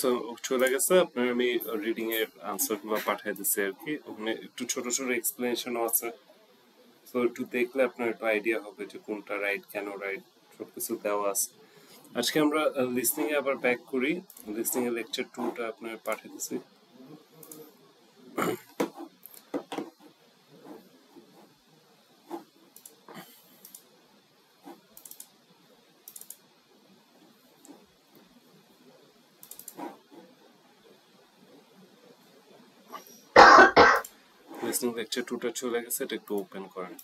So চলে গেছে আপনার আমি রিডিং এর আনসার গুলো পাঠিয়ে দিচ্ছি আর কি ওখানে একটু ছোট ছোট এক্সপ্লেনেশনও আছে সো একটু দেখলে আপনার একটু আইডিয়া হবে যে কোনটা রাইট কেন রাইট সবকিছু দেওয়া আছে আজকে আমরা লিসনিং এ আবার ব্যাক করি লিসনিং এর লেকচার 2টা আপনার পাঠিয়ে দিচ্ছি লিসনিং লেকচার 2টা চলে গেছে এটা একটু ওপেন করেন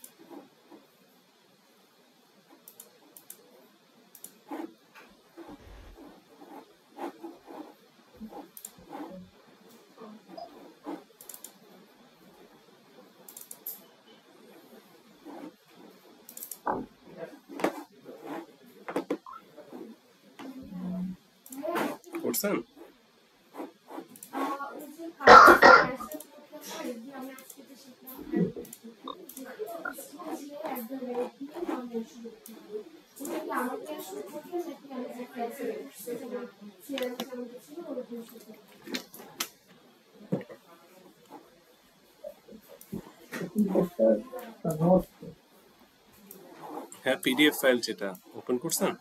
করছেন হ্যাঁ পিডিএফ ফাইল যেটা ওপেন করছেন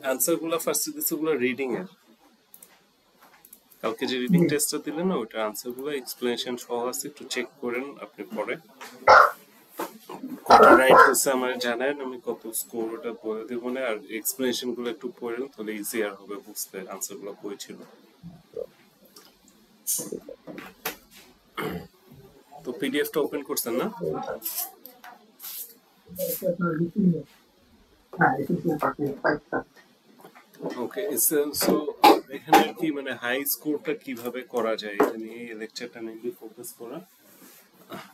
অ্যান্সার গুলো ফার্স্ট দিচ্ছে গুলো রিডিং এর কালকে যে রিডিং টেস্টটা দিলেন না ওটা আনসার গুলো এক্সপ্লেনেশন সহ আছে একটু চেক করেন আপনি পরে কত রাইট হচ্ছে আমার জানেন আমি কত স্কোর ওটা বলে দেবো না আর এক্সপ্লেনেশন গুলো একটু পড়েন তাহলে ইজিয়ার হবে বুঝতে আনসার গুলো কই ছিল তো পিডিএফটা ওপেন করছেন না ওকে সো এখানে কি মানে হাই স্কোরটা কিভাবে করা যায় এটা নিয়ে এই লেকচারটা মেইনলি ফোকাস করা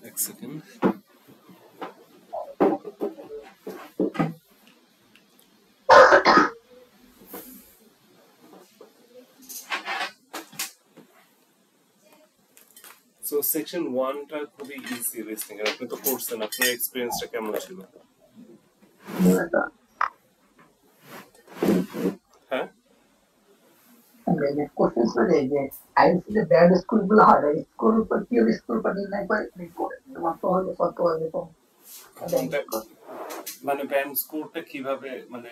এক সেকেন্ড সো সেকশন 1 টা খুবই ইজি লিসনিং এর আপনি তো করছেন আপনার এক্সপেরিয়েন্সটা কেমন ছিল হ্যাঁ কোশ্চেন করে যে আইএলটিএস এর ব্যাড স্কুল গুলো হয় স্কুল উপর কি স্কুল পর নির্ণয় করে রিপোর্ট তোমার তো হলো কত এরকম মানে ব্যান্ড স্কোরটা কিভাবে মানে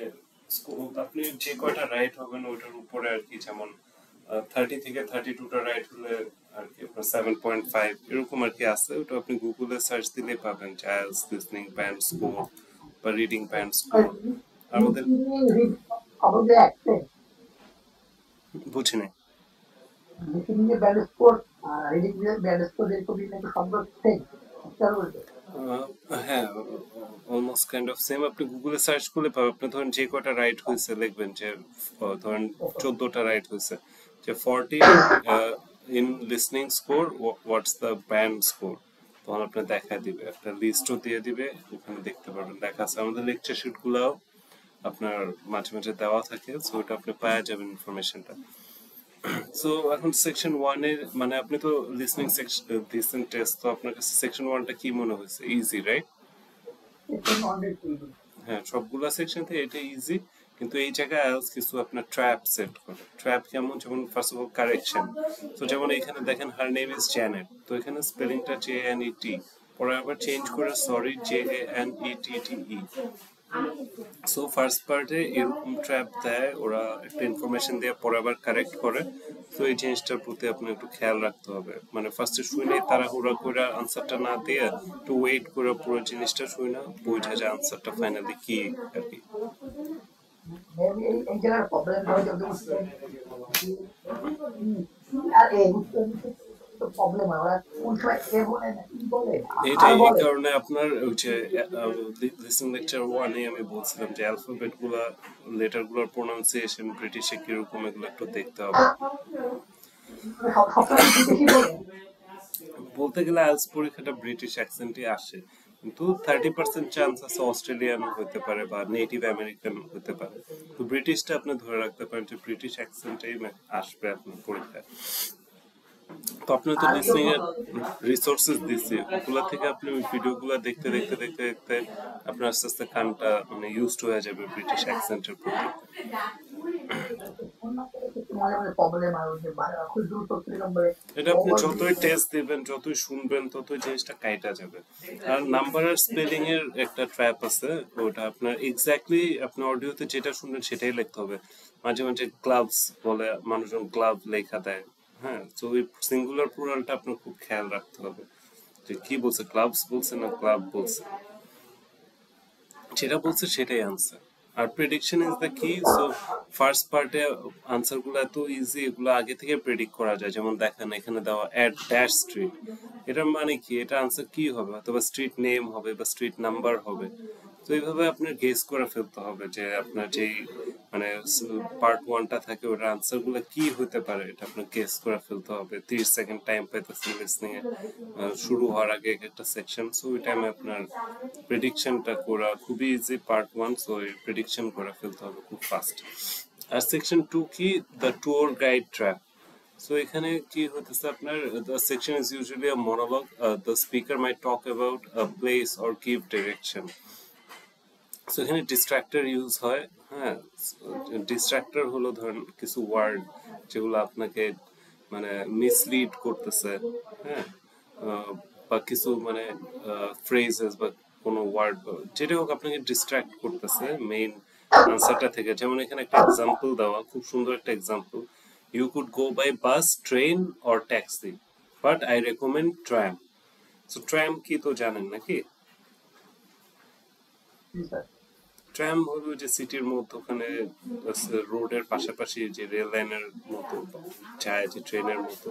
আপনি যে কয়টা রাইট হবেন ওটার উপরে আর কি যেমন 30 থেকে 32 টা রাইট হলে আর কি আপনার 7.5 এরকম আর কি আছে ওটা আপনি গুগলে সার্চ দিলে পাবেন চাইল্ডস লিসনিং ব্যান্ড স্কোর বা রিডিং ব্যান্ড স্কোর আমাদের আমাদের একটা বুঝিনি লিসনিং এর ব্যাড স্কোর রিডিং এর ব্যাড স্কোর এর খুবই নাকি সম্ভব ঠিক হ্যাঁ অলমোস্ট কাইন্ড অফ সেম আপনি গুগলে সার্চ করলে পাবেন আপনি ধরেন যে কয়টা রাইট হয়েছে লিখবেন যে ধরেন 14টা রাইট হয়েছে যে 40 in listening score what's the band score তখন আপনি দেখা দিবে একটা লিস্টও দিয়ে দিবে ওখানে দেখতে পারবেন দেখা আছে আমাদের লেকচার শিট গুলাও আপনার মাঝে মাঝে দেওয়া থাকে সো ওটা আপনি পাওয়া যাবেন ইনফরমেশনটা সো এখন সেকশন 1 এর মানে আপনি তো লিসনিং সেকশন লিসনিং টেস্ট তো আপনার কাছে সেকশন 1 টা কি মনে হয়েছে ইজি রাইট হ্যাঁ সবগুলা সেকশন থেকে এটা ইজি কিন্তু এই জায়গায় আইএলটিএস কিছু আপনার ট্র্যাপ সেট করে ট্র্যাপ কেমন যেমন ফার্স্ট অফ অল কারেকশন তো যেমন এখানে দেখেন হার নেম ইজ জ্যানেট তো এখানে স্পেলিংটা JANET পরে আবার চেঞ্জ করে সরি JANETTE সো ফার্স্ট পার্টে এরকম ট্র্যাপ দেয় ওরা একটা ইনফরমেশন দিয়ে পরে আবার কারেক্ট করে তো এই জিনিসটার প্রতি আপনি একটু খেয়াল রাখতে হবে মানে ফার্স্টে শুনে তাড়াহুড়া করে আনসারটা না দিয়ে একটু ওয়েট করে পুরো জিনিসটা শুনে বুঝা যায় আনসারটা ফাইনালি কি আর কি এই জায়গার প্রবলেম হয় যে আর এই প্রবলেম হয় কোন সময় এ বলে না কি বলে এইটাই এই কারণে আপনার ওই যে লিসনিং লেকচার 1 এ আমি বলছিলাম যে অ্যালফাবেট গুলা লেটার গুলোর প্রোনাউন্সিয়েশন ব্রিটিশে কিরকম এগুলো একটু দেখতে হবে বলতে গেলে আইএলটিএস পরীক্ষাটা ব্রিটিশ অ্যাকসেন্টে আসে কিন্তু 30% চান্স আছে অস্ট্রেলিয়ান হতে পারে বা নেটিভ আমেরিকান হতে পারে তো ব্রিটিশটা আপনি ধরে রাখতে পারেন যে ব্রিটিশ অ্যাকসেন্টেই আসবে আপনার পরীক্ষায় তো আপনি তো লিসনিং এর রিসোর্সেস দিচ্ছি, ওগুলা থেকে আপনি ওই ভিডিওগুলো দেখতে দেখতে দেখতে দেখতে আপনার আস্তে আস্তে কানটা মানে ইউজড হয়ে যাবে ব্রিটিশ অ্যাকসেন্টের প্রতি। মাঝে মাঝে প্রবলেম হয় ওই যে খুব দ্রুত নম্বরে এটা আপনি যতই টেস্ট দিবেন, যতই শুনবেন, ততই জিনিসটা কাইটা যাবে। আর নাম্বার আর স্পেলিং এর একটা ট্র্যাপ আছে, ওটা আপনার এক্স্যাক্টলি আপনি অডিওতে যেটা শুনবেন সেটাই লিখতে হবে। মাঝে মাঝে গ্লাভস বলে মানুষজন গ্লাভ লেখা দেয়, হ্যাঁ, তো ওই সিঙ্গুলার প্লুরালটা আপনার খুব খেয়াল রাখতে হবে যে কি বলছে, গ্লাভস বলছে না গ্লাভ বলছে, যেটা বলছে সেটাই আনসার। আর prediction is the key. So first পার্টে আনসার গুলো এত ইজি, এগুলো আগে থেকে প্রেডিক্ট করা যায়। যেমন দেখেন এখানে দেওয়া অ্যাট ড্যাশ স্ট্রিট, এটার মানে কি, এটা আনসার কি হবে, অথবা স্ট্রিট নেম হবে বা স্ট্রিট নাম্বার হবে। তো এইভাবে আপনার গেস করে ফেলতে হবে যে আপনার যেই মানে পার্ট ওয়ানটা থাকে ওটার আনসার গুলো কি হতে পারে, এটা আপনার গেস করে ফেলতে হবে। 30 সেকেন্ড টাইম পাইতেছেন লিসনিং এ, শুরু হওয়ার আগে একটা সেকশন, সো ওই টাইমে আপনার প্রেডিকশনটা করা খুবই ইজি পার্ট ওয়ান। সো এই প্রেডিকশন করে ফেলতে হবে খুব ফাস্ট। আর সেকশন টু কি, the tour guide trap. So এখানে কি হতেছে আপনার, the section is usually a monologue. The speaker might talk about a place or give direction. So এখানে ডিস্ট্রাক্টর ইউজ হয়, হ্যাঁ। ডিস্ট্রাক্টর হলো ধরেন কিছু ওয়ার্ড যেগুলো আপনাকে মানে মিসলিড করতেছে, হ্যাঁ, বা কিছু মানে ফ্রেজেস বা কোনো ওয়ার্ড যেটা হোক আপনাকে ডিস্ট্রাক্ট করতেছে মেইন আনসারটা থেকে। যেমন এখানে একটা এক্সাম্পল দেওয়া, খুব সুন্দর একটা example, you could go by bus, train or taxi, but I recommend tram. So tram কি তো জানেন নাকি? ট্রাম হলো যে সিটির মধ্যে ওখানে রোডের পাশাপাশি যে রেল লাইনের মতো যায়, যে ট্রেনের মতো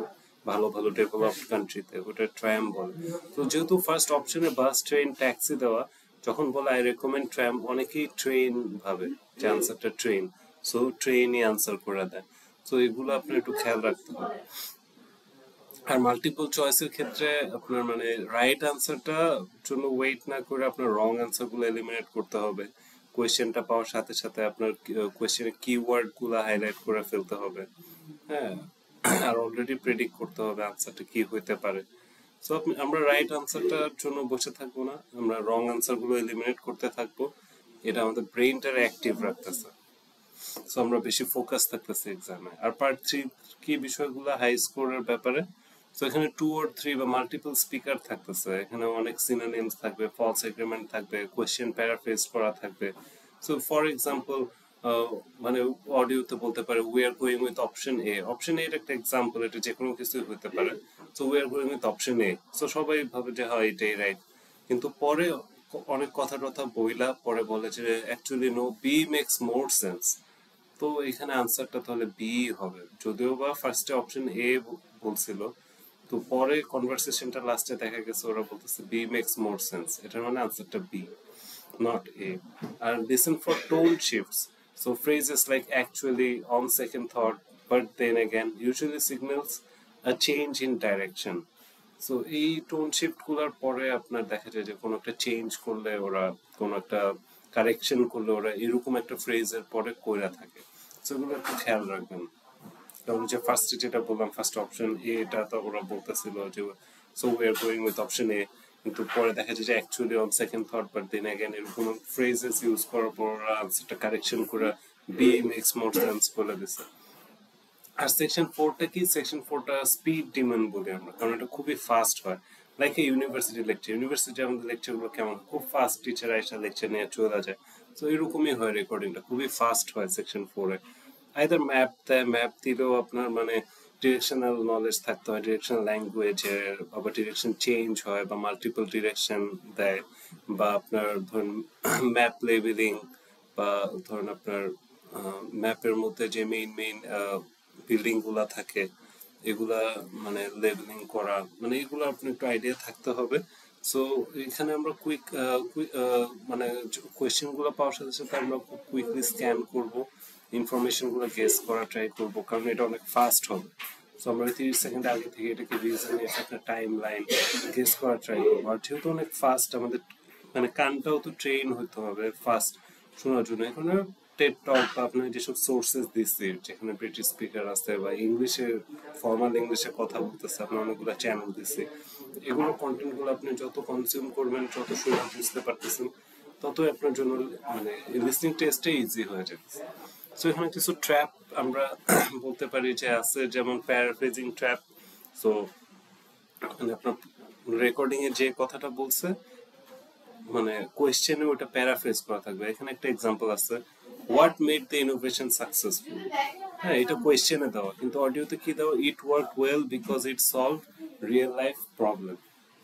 ভালো ভালো ডেভেলপড কান্ট্রিতে, ওটা ট্রাম বলে। তো যেহেতু ফার্স্ট অপশনে বাস, ট্রেন, ট্যাক্সি দেওয়া, যখন বলে আই রেকমেন্ড ট্রাম, অনেকেই ট্রেন ভাবে যে আনসারটা ট্রেন, সো ট্রেনই আনসার করে দেয়। তো এগুলো আপনার একটু খেয়াল রাখতে হবে। আর মাল্টিপল চয়েসের ক্ষেত্রে আপনার মানে রাইট আনসারটা জন্য ওয়েট না করে আপনার রং আনসার গুলো এলিমিনেট করতে হবে। কোয়েশ্চেনটা পাওয়ার সাথে সাথে আপনার কোয়েশ্চেনের কিওয়ার্ড গুলো হাইলাইট করে ফেলতে হবে, হ্যাঁ। আর অলরেডি প্রেডিক্ট করতে হবে আনসারটা কি হইতে পারে। সো আমরা রাইট আনসারটার জন্য বসে থাকবো না, আমরা রং আনসার গুলো এলিমিনেট করতে থাকবো। এটা আমাদের ব্রেইনটারে অ্যাক্টিভ রাখতেছে, সো আমরা বেশি ফোকাস থাকতেছি এক্সামে। আর পার্ট থ্রি কি বিষয়গুলো হাই স্কোরের ব্যাপারে, তো এখানে 2 or 3 বা মাল্টিপল স্পিকার থাকতেছে, এখানে অনেক সিনোনিমস থাকবে, ফলস এগ্রিমেন্ট থাকবে, কোয়েশ্চেন প্যারাফ্রেজ করা থাকবে। সো ফর এক্সাম্পল মানে অডিওতে বলতে পারে we are going with option A, option এর একটা এক্সাম্পল, এটা যে কোনো কিছুই হতে পারে। So we are going with option A, so সবাই ভাবে যে হয় এটাই রাইট, কিন্তু পরে অনেক কথা টথা বইলা পরে বলে যে অ্যাকচুয়ালি নো, বি মেক্স মোর সেন্স। তো এখানে আনসারটা তাহলে বি হবে, যদিও বা ফার্স্টে অপশন এ বলছিল, তো পরে কনভারসেশনটা লাস্টে দেখা গেছে ওরা বলতেছে বি মেক্স মোর সেন্স, এটার মানে আনসারটা বি, নট এ। আর listen for tone shifts, so phrases like actually, on second thought, but then again usually signals a change in direction. So এই টোন শিফট গুলার পরে আপনার দেখা যায় যে কোনো একটা চেঞ্জ করলে ওরা, কোনো একটা কারেকশন করলে ওরা এরকম একটা ফ্রেজের পরে কইরা থাকে। সো এগুলো একটু খেয়াল রাখবেন। কারণ যে ফার্স্টে যেটা বললাম, ফার্স্ট অপশন এ, এটা তো ওরা বলতেছিল যে so we are going with option A, কিন্তু পরে দেখা যায় যে actually on second thought but then again এরকম ফ্রেজেস ইউজ করার পর ওরা আনসারটা কারেকশন করে বি মেক্স মোর সেন্স বলে দিছে। আর সেকশন ফোরটা কি, সেকশন ফোরটা স্পিড ডিমান্ড বলি আমরা, কারণ এটা খুবই ফাস্ট হয়। Like a university lecture, university আমাদের লেকচারগুলো কেমন, খুব ফাস্ট টিচার আইসা লেকচার নিয়ে চলে যায়। তো এরকমই হয়, রেকর্ডিংটা খুবই ফাস্ট হয় সেকশন ফোরে। আইদার ম্যাপ দেয়, ম্যাপ দিলেও আপনার মানে ডিরেকশনাল নলেজ থাকতে হয়, ডিরেকশনাল ল্যাঙ্গুয়েজের, আবার ডিরেকশন চেঞ্জ হয় বা মাল্টিপল ডিরেকশন দেয়, বা আপনার ধরুন ম্যাপ লেবেলিং, বা ধরুন আপনার ম্যাপের মধ্যে যে মেইন মেইন বিল্ডিং গুলা থাকে এগুলা মানে লেবেলিং করা, মানে এগুলো আপনি একটু আইডিয়া থাকতে হবে। সো এখানে আমরা কুইক মানে কোয়েশ্চেন গুলো পাওয়ার সাথে সাথে আমরা খুব কুইকলি স্ক্যান করব, ইনফরমেশন গুলো গেস করা ট্রাই করব, কারণ এটা অনেক ফাস্ট হবে। সো আমরা 30 সেকেন্ড আগে থেকে এটাকে রিজন, একটা টাইম লাইন গেস করা ট্রাই করবো। আর যেহেতু অনেক ফাস্ট, আমাদের মানে কানটাও তো ট্রেন হতে হবে ফাস্ট শোনার জন্য, এখানে টেড টক বা আপনার যেসব সোর্সেস দিচ্ছে যেখানে ব্রিটিশ স্পিকার আছে বা ইংলিশে ফর্মাল ইংলিশে কথা বলতেছে, আপনার অনেকগুলো চ্যানেল দিচ্ছে, এগুলো কন্টেন্টগুলো আপনি যত কনজিউম করবেন, যত সুযোগ বুঝতে পারতেছেন, ততই আপনার জন্য মানে লিসনিং টেস্টে ইজি হয়ে যাবে। সো এখানে কিছু ট্র্যাপ আমরা বলতে পারি যে আছে, যেমন প্যারাফ্রেজিং ট্র্যাপ। সো মানে আপনার রেকর্ডিং এ যে কথাটা বলছে মানে কোয়েশ্চেনে ওটা প্যারাফ্রেজ করা থাকবে। এখানে একটা এক্সাম্পল আছে, what made the innovation successful. হ্যাঁ, এটা কোয়েশ্চেনে দেওয়া, কিন্তু অডিওতে কি দেওয়া, it work well because it solve real life problem.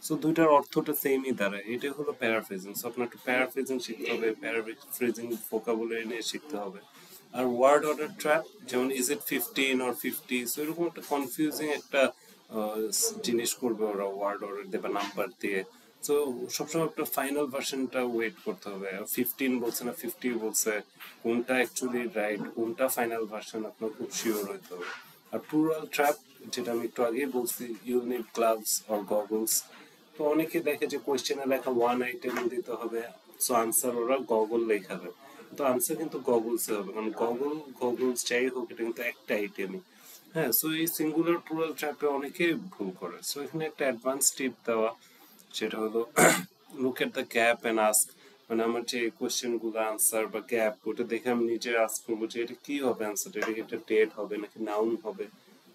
So দুইটার অর্থটা সেমই দাঁড়ায়, এটাই হলো প্যারাফ্রেজিং। সো আপনার একটু প্যারাফ্রেজিং শিখতে হবে, প্যারাফ্রেজিং ভোকাবুলারি নিয়ে শিখতে হবে। আর ওয়ার্ড অর্ডার ট্র্যাপ, যেমন ইজ ইট 15 or 50, সো এরকম একটা কনফিউজিং একটা জিনিস করবে ওরা, ওয়ার্ড অর্ডার দেবে নাম্বার দিয়ে। তো সবসময় একটা ফাইনাল ভার্সনটা ওয়েট করতে হবে, 15 বলছে না 50 বলছে, কোনটা অ্যাকচুয়ালি রাইট, কোনটা ফাইনাল ভার্সন, আপনার খুব শিওর হইতে হবে। আর প্লুরাল ট্র্যাপ, যেটা আমি একটু আগেই বলছি, you need gloves or goggles. তো অনেকে দেখে যে কোয়েশ্চেনে লেখা ওয়ান আইটেম দিতে হবে, সো আনসার ওরা গগল লেখাবে, তো আনসার কিন্তু গগলসে হবে, কারণ গগলস যাই হোক এটা কিন্তু একটা আইটেমই। হ্যাঁ, সো এই সিঙ্গুলার প্লুরাল ট্র্যাপে অনেকে ভুল করে। সো এখানে একটা অ্যাডভান্স টিপ দেওয়া, সেটা হলো look at the gap and ask. মানে আমার যে কোয়েশ্চেন গুলো আনসার বা গ্যাপ, ওটা দেখে আমি নিজে আস্ক করবো যে এটা কি হবে আনসার, এটা কি একটা ডেট হবে নাকি নাউন হবে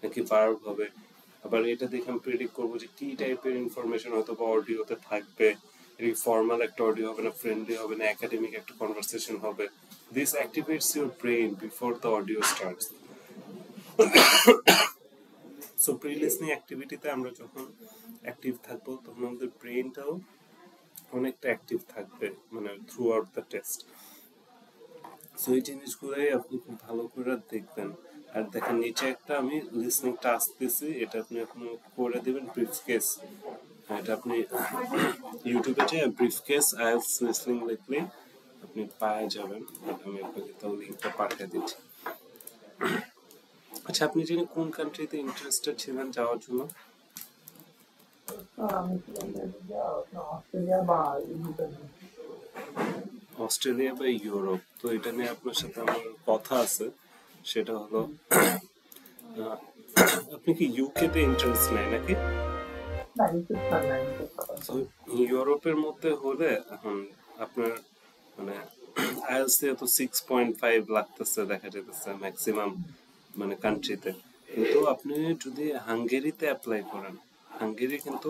নাকি ভার্ব হবে। আবার এটা দেখে আমি প্রেডিক্ট করবো যে কি টাইপের ইনফরমেশন হয়তো বা অডিওতে থাকবে, এটা ফর্মাল একটা অডিও হবে না, ফ্রেন্ডলি হবে না, একাডেমিক একটা কনভারসেশন হবে। This activates your brain before the audio starts. So pre listening অ্যাক্টিভিটিতে আমরা যখন অ্যাক্টিভ থাকবো, তখন আমাদের ব্রেনটাও অনেকটা অ্যাক্টিভ থাকবে, মানে through out the test. So এই জিনিসগুলোই আপনি খুব ভালো করে দেখবেন। আর দেখেন নিচে একটা আমি লিসনিং টাস্ক দিছি, এটা আপনি এখন করে দেবেন, ব্রিফ কেস। এটা আপনি ইউটিউবে যে ব্রিফ কেস আইএলটিএস লিসনিং লিখলে আপনি পাওয়া যাবেন। আমি আপনাকে তাও লিঙ্কটা পাঠিয়ে দিচ্ছি। আচ্ছা, আপনি জানি কোন কান্ট্রিতে ইন্টারেস্টেড ছিলেন যাওয়ার জন্য? আমি অস্ট্রেলিয়া বা অস্ট্রেলিয়া বা ইউরোপ। তো এটা নিয়ে আপনার সাথে আমার কথা আছে, সেটা হলো আপনি কি ইউকে তে ইন্টারেস্ট নেয় নাকি? ইউরোপের মধ্যে হলে এখন আপনার মানে আইএলটিএস দিয়ে তো 6.5 লাগতেছে দেখা যেতেছে ম্যাক্সিমাম মানে কান্ট্রিতে। কিন্তু আপনি যদি হাঙ্গেরিতে অ্যাপ্লাই করেন, হাঙ্গেরি কিন্তু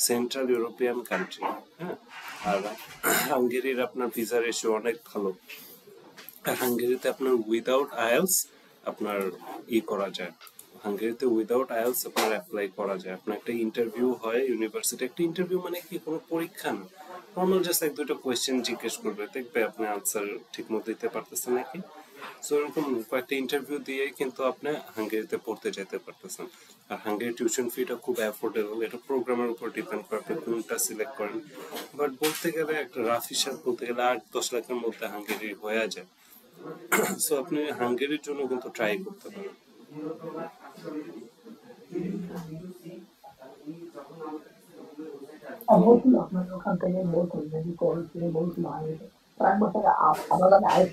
সেন্ট্রাল ইউরোপিয়ান কান্ট্রি। হ্যাঁ, আর হাঙ্গেরির আপনার ভিসা রেশিও অনেক ভালো। আর হাঙ্গেরিতে আপনার উইদাউট আইএলটিএস আপনার করা যায়, হাঙ্গেরিতে উইদাউট আইএলটিএস আপনার অ্যাপ্লাই করা যায়। আপনার একটা ইন্টারভিউ হয় ইউনিভার্সিটি, একটা ইন্টারভিউ মানে কি কোনো পরীক্ষা না, নর্মাল জাস্ট এক দুটো কোয়েশ্চেন জিজ্ঞেস করবে, দেখবে আপনি আনসার ঠিক মতো দিতে পারতেছেন নাকি। সো এরকম কয়েকটা ইন্টারভিউ দিয়ে কিন্তু আপনি হাঙ্গেরিতে পড়তে যেতে পারতেছেন। আর হাঙ্গেরি টিউশন ফিটা খুব অ্যাফোর্ডেবল, এটা প্রোগ্রামের উপর ডিপেন্ড করে আপনি কোনটা সিলেক্ট করেন। বাট বলতে গেলে একটা রাফ হিসাব বলতে গেলে 8-10 লাখের মধ্যে হাঙ্গেরি হয়ে যায়। সো আপনি হাঙ্গেরির জন্য কিন্তু ট্রাই করতে পারেন। বলছিল আপনার ওখান থেকে বলছিল যদি কল থেকে বলছিল আগে এক বছর আমার লাগে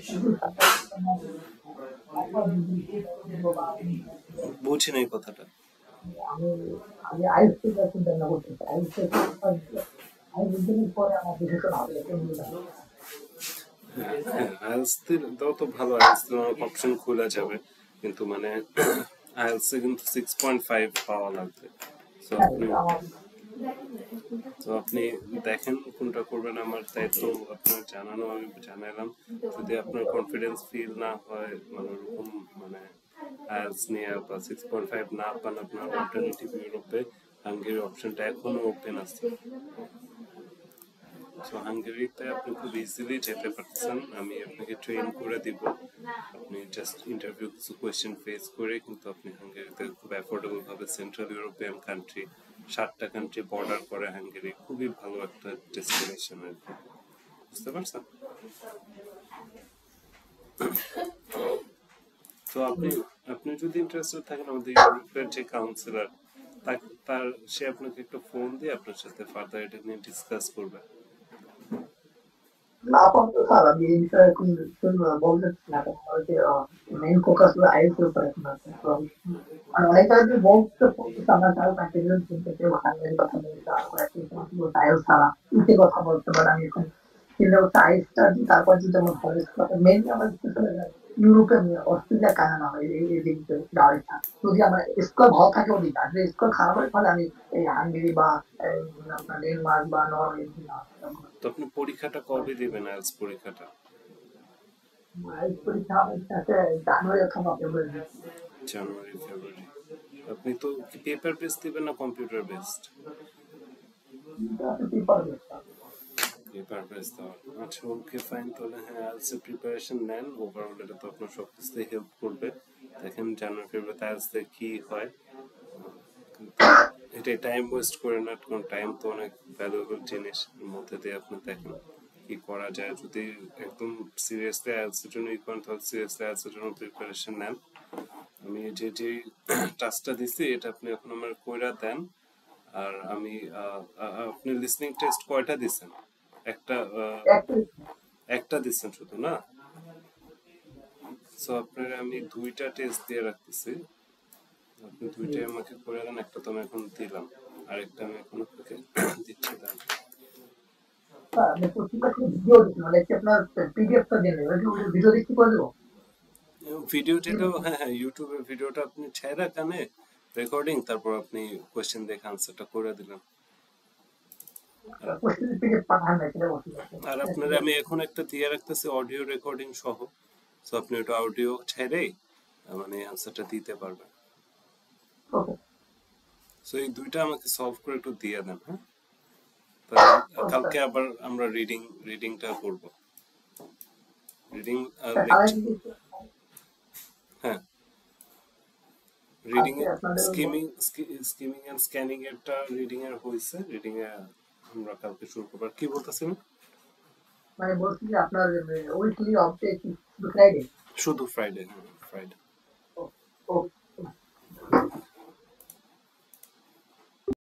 বুঝি নাই কথাটা। আমি আগে আইস থেকে চিন্তা ভাবনা করতেছি, আইস থেকে আইস দিনের পরে আমার ডিসিশন হবে আইএলটিএস দাও তো ভালো, আইএলটিএস অনেক অপশন খোলা যাবে, কিন্তু মানে আইএলটিএস এ কিন্তু 6.5 পাওয়া লাগবে। সো আপনি তো আপনি দেখেন কোনটা করবেন, আমার দায়িত্ব আপনার জানানো, আমি জানালাম। যদি আপনার কনফিডেন্স ফিল না হয় মানে ওরকম মানে আইএলটিএস নিয়ে বা 6.5 না পান, আপনার অল্টারনেটিভ ইউরোপে হাঙ্গেরি অপশনটা এখনো ওপেন আছে। সো হাঙ্গেরিতে আপনি খুব ইজিলি যেতে পারছেন, আমি আপনাকে ট্রেন করে দিব। আপনি জাস্ট ইন্টারভিউ কিছু কোয়েশ্চেন ফেস করে কিন্তু আপনি হাঙ্গেরিতে খুব অ্যাফোর্ডেবল ভাবে, সেন্ট্রাল ইউরোপিয়ান কান্ট্রি, 7টা কান্ট্রি বর্ডার করে হাঙ্গেরি, খুবই ভালো একটা ডেস্টিনেশন আর কি। বুঝতে পারছেন? তো আপনি আপনি যদি ইন্টারেস্টেড থাকেন, আমাদের ইউরোপের যে কাউন্সিলর তার সে আপনাকে একটা ফোন দিয়ে আপনার সাথে ফার্দার এটা নিয়ে ডিসকাস করবে। না আপাতত স্যার আমি এই বিষয়ে এখন বলতে চাচ্ছি না, কারণ আমার যে মেইন ফোকাস হলো আইএলটিএস এর উপর এখন আছে। তো মানে অনেক জায়গায় বলতে বলতেছে আমরা তাও কন্টিনিউ চিন্তাতে বাঙালির কথা বলতে তারপর আইএলটিএস ছাড়া ইতে কথা বলতে পারে। আমি এখন চিন্তা করছি আইএলটিএসটা দিই, তারপর যদি আমার কলেজ কথা মেইনলি আমার ইউরোপে অস্ট্রেলিয়া কানাডা এই দিকে যাওয়ার ইচ্ছা। যদি আমার স্কোর ভালো থাকে ওদিকে, আর যদি স্কোর খারাপ হয় তাহলে আমি এই হাঙ্গেরি বা এই আপনার ডেনমার্ক বা নরওয়ে তো আপনি পরীক্ষাটা কবে দিবেন আইএলটিএস পরীক্ষাটা? পরীক্ষা আমার কাছে জানুয়ারি অথবা ফেব্রুয়ারি। জানুয়ারি ফেব্রুয়ারি। আপনি তো কি পেপার বেস দিবেন না computer based? Paper base. Paper base দেওয়ার, আচ্ছা ওকে ফাইন। তাহলে হ্যাঁ আইএলটিএস এর প্রিপারেশন নেন, ওভারঅল এটা তো আপনার সব কিছুতেই হেল্প করবে। দেখেন জানুয়ারি ফেব্রুয়ারিতে আইএলটিএস এ কি হয়। কিন্তু এটা টাইম ওয়েস্ট করে না, কারণ টাইম তো অনেক ভ্যালুয়েবল জিনিস। এর মধ্যে দিয়ে আপনি দেখেন কি করা যায়। যদি একদম সিরিয়াসলি আইএলটিএস এর জন্য ই করেন তাহলে সিরিয়াসলি আইএলটিএস এর জন্য প্রিপারেশন নেন। আমি যে টাস্কটা দিছি এটা আপনি এখন আমার কইরা দেন। আর আমি আপনি লিসনিং টেস্ট কয়টা দিছেন? একটা একটা দিচ্ছেন শুধু না? সো আপনার আমি দুইটা টেস্ট দিয়ে রাখতেছি, আপনি দুইটাই আমাকে করে দেন। একটা তো আমি এখন দিলাম, আরেকটা আমি এখন আপনাকে দিচ্ছি দেন। আমি প্রত্যেকটা ভিডিও দেখি, মানে কি আপনার পিডিএফটা দিয়ে নেবেন, ভিডিও দেখতে করে দেবো। ভিডিওটাকেও হ্যাঁ হ্যাঁ ইউটিউবে ভিডিওটা আপনি ছেড়ে কানে রেকর্ডিং, তারপর আপনি কোয়েশ্চেন দেখে আনসারটা করে দিলেন। কোশ্চেন পিডিএফ পাঠান না, সেটা বলতে আর আপনার আমি এখন একটা দিয়ে রাখতেছি অডিও রেকর্ডিং সহ, সো আপনি ওটা অডিও ছেড়েই মানে আনসারটা দিতে পারবেন। ওকে সো এই দুইটা আমাকে সলভ করে একটু দিয়ে দেন। হ্যাঁ, তাহলে কালকে আবার আমরা রিডিংটা করব। রিডিং হ্যাঁ, রিডিং এ স্কিমিং এন্ড স্ক্যানিং এরটা রিডিং এর হইছে, রিডিং এ আমরা কালকে শুরু করব। আর কি বলতেছেন? মানে বলছি যে আপনার উইকলি অফ ডে কি ফ্রাইডে? শুধু ফ্রাইডে, হ্যাঁ ফ্রাইডে।